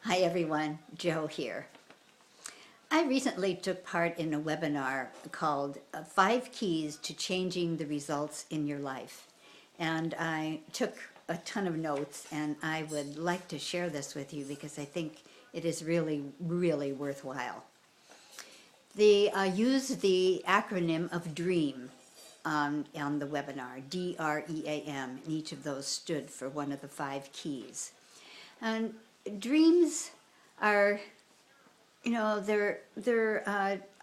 Hi everyone, Joe here. I recently took part in a webinar called 5 Keys to Changing the Results in Your Life. And I took a ton of notes, and I would like to share this with you because I think it is really, really worthwhile. They used the acronym of DREAM on the webinar, DREAM, and each of those stood for one of the 5 keys. And dreams are, they're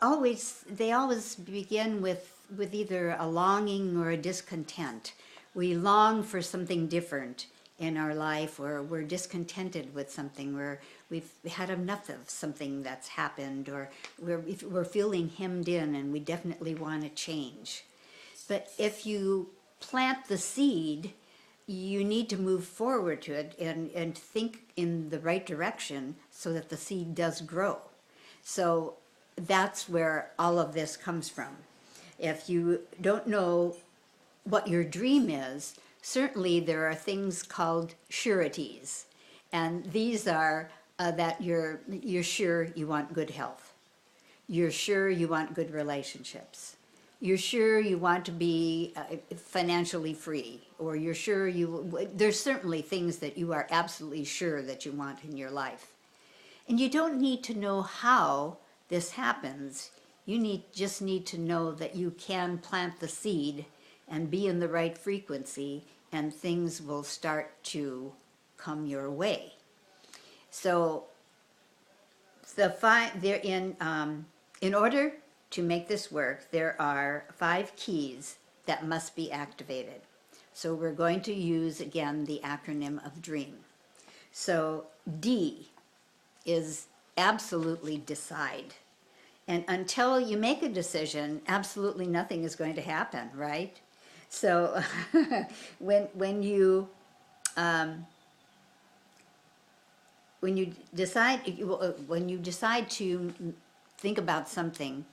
always, they always begin with either a longing or a discontent. We long for something different in our life, or we're discontented with something, where we've had enough of something that's happened, or we're feeling hemmed in and we definitely want to change. But if you plant the seed, you need to move forward to it and think in the right direction so that the seed does grow. So that's where all of this comes from. If you don't know what your dream is, certainly there are things called sureties. And these are that you're sure you want good health. You're sure you want good relationships. You're sure you want to be financially free, or you're sure there's certainly things that you are absolutely sure that you want in your life. And you don't need to know how this happens. You just need to know that you can plant the seed and be in the right frequency, and things will start to come your way. So in order to make this work, there are 5 keys that must be activated. So we're going to use, again, the acronym of DREAM. So D is absolutely decide. And until you make a decision, absolutely nothing is going to happen, right? So when you decide to think about something,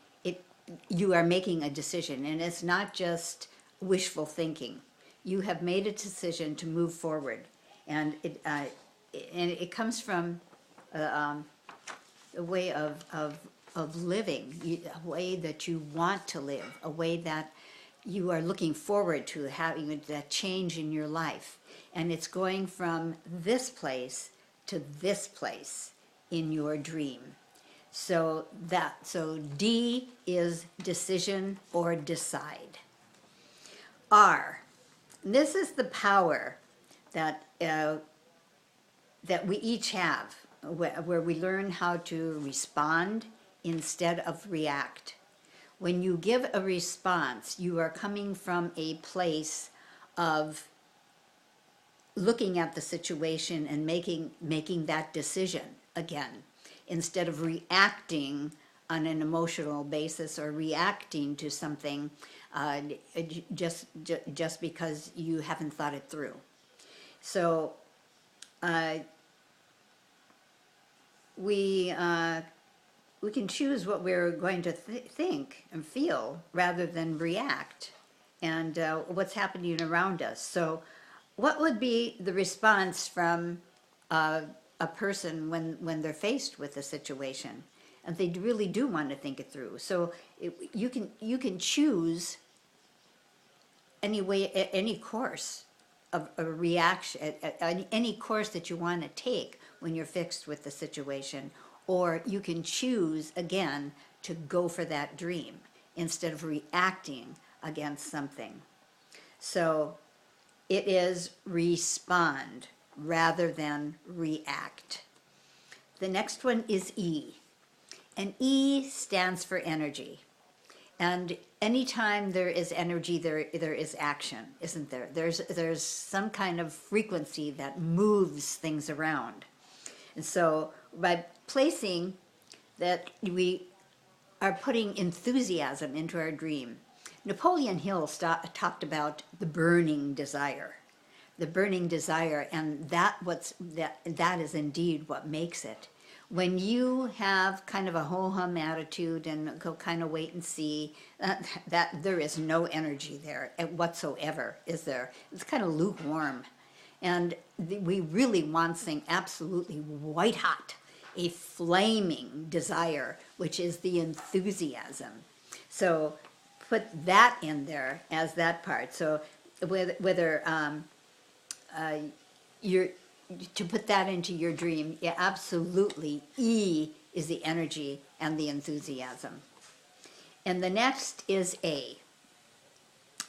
you are making a decision, and it's not just wishful thinking. You have made a decision to move forward, and it comes from a way of living, a way that you want to live, a way that you are looking forward to having that change in your life, and it's going from this place to this place in your dream. So D is decision or decide. R, this is the power that we each have, where we learn how to respond instead of react. When you give a response, you are coming from a place of looking at the situation and making that decision again, instead of reacting on an emotional basis or reacting to something just because you haven't thought it through. So we can choose what we're going to think and feel rather than react, and what's happening around us. So what would be the response from a person when they're faced with a situation and they really do want to think it through? So you can choose any course of a reaction, any course that you want to take when you're fixed with the situation, or you can choose again to go for that dream instead of reacting against something. So it is respond rather than react. The next one is E, and E stands for energy. And anytime there is energy, there is action, isn't there? There's some kind of frequency that moves things around. And so by placing that, we are putting enthusiasm into our dream. Napoleon Hill talked about the burning desire. The burning desire, and that is indeed what makes it. When you have kind of a ho-hum attitude and go kind of wait and see, that there is no energy there whatsoever, is there? It's kind of lukewarm. And we really want something absolutely white hot, a flaming desire, which is the enthusiasm. So put that in there as that part. So whether you're to put that into your dream, yeah, absolutely. E is the energy and the enthusiasm. And the next is A.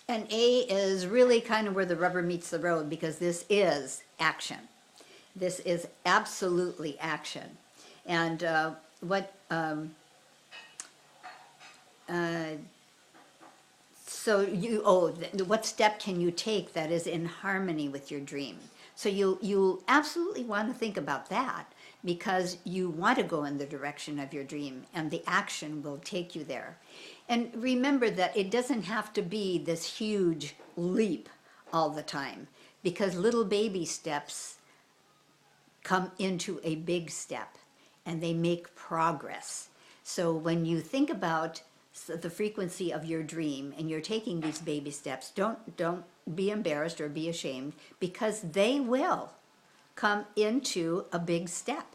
And A is really kind of where the rubber meets the road, because this is action. This is absolutely action. And what step can you take that is in harmony with your dream? So you absolutely want to think about that, because you want to go in the direction of your dream, and the action will take you there. And remember that it doesn't have to be this huge leap all the time, because little baby steps come into a big step, and they make progress. So when you think about the frequency of your dream and you're taking these baby steps, don't be embarrassed or be ashamed, because they will come into a big step.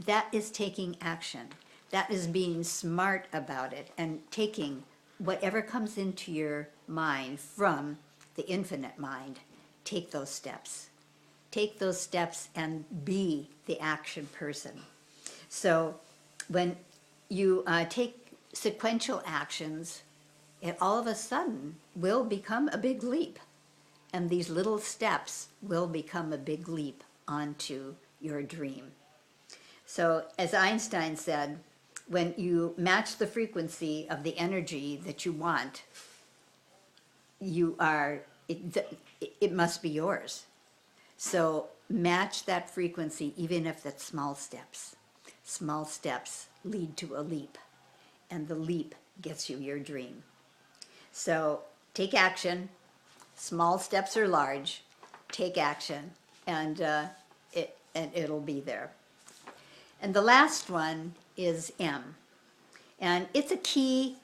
That is taking action. That is being smart about it and taking whatever comes into your mind from the infinite mind. Take those steps. Take those steps and be the action person. So when you take sequential actions, it all of a sudden will become a big leap. And these little steps will become a big leap onto your dream. So as Einstein said, when you match the frequency of the energy that you want, it must be yours. So match that frequency, even if that's small steps. Small steps lead to a leap, and the leap gets you your dream. So take action. Small steps or large, take action, and it'll be there. And the last one is M. And it's a key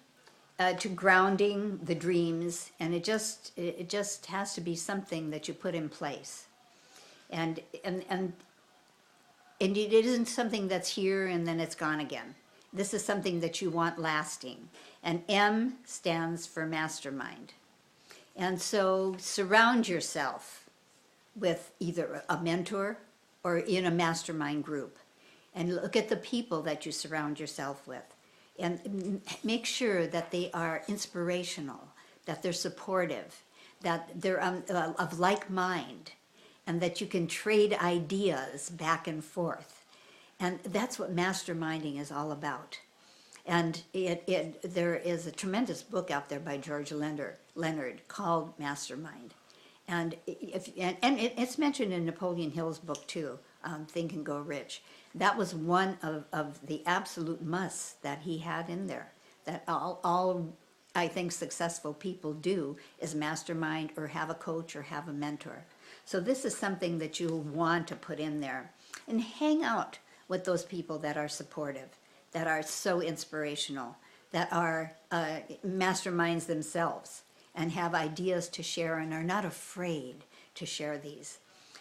to grounding the dreams, and it just has to be something that you put in place. And it isn't something that's here and then it's gone again. This is something that you want lasting. And M stands for mastermind. And so surround yourself with either a mentor or in a mastermind group. And look at the people that you surround yourself with. And make sure that they are inspirational, that they're supportive, that they're of like mind, and that you can trade ideas back and forth. And that's what masterminding is all about. And there is a tremendous book out there by George Leonard called Mastermind. And it's mentioned in Napoleon Hill's book too, Think and Go Rich. That was one of the absolute musts that he had in there, that all I think successful people do is mastermind or have a coach or have a mentor. So this is something that you'll want to put in there. And hang out with those people that are supportive, that are so inspirational, that are masterminds themselves and have ideas to share and are not afraid to share these.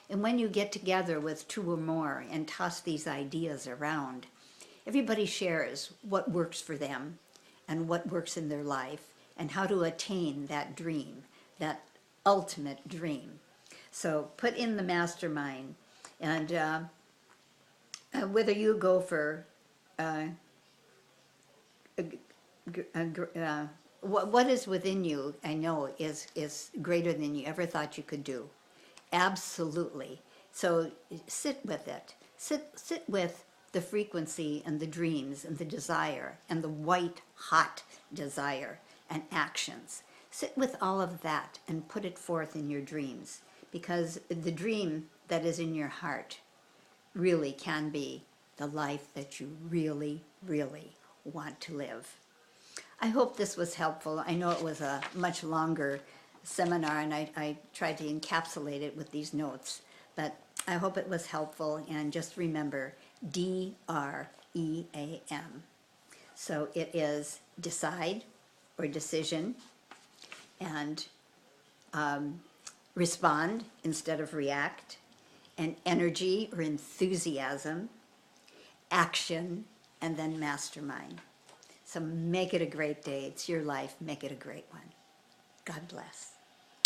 And when you get together with two or more and toss these ideas around, everybody shares what works for them and what works in their life and how to attain that dream, that ultimate dream. So put in the mastermind, and whether you go for what is within you, I know is greater than you ever thought you could do. Absolutely. So sit with it. Sit with the frequency and the dreams and the desire and the white hot desire and actions. Sit with all of that and put it forth in your dreams, because the dream that is in your heart really can be the life that you really, really want to live. I hope this was helpful. I know it was a much longer seminar, and I tried to encapsulate it with these notes, but I hope it was helpful. And just remember, DREAM. So it is decide or decision, and respond instead of react, and energy or enthusiasm, action, and then mastermind. So make it a great day. It's your life. Make it a great one. God bless.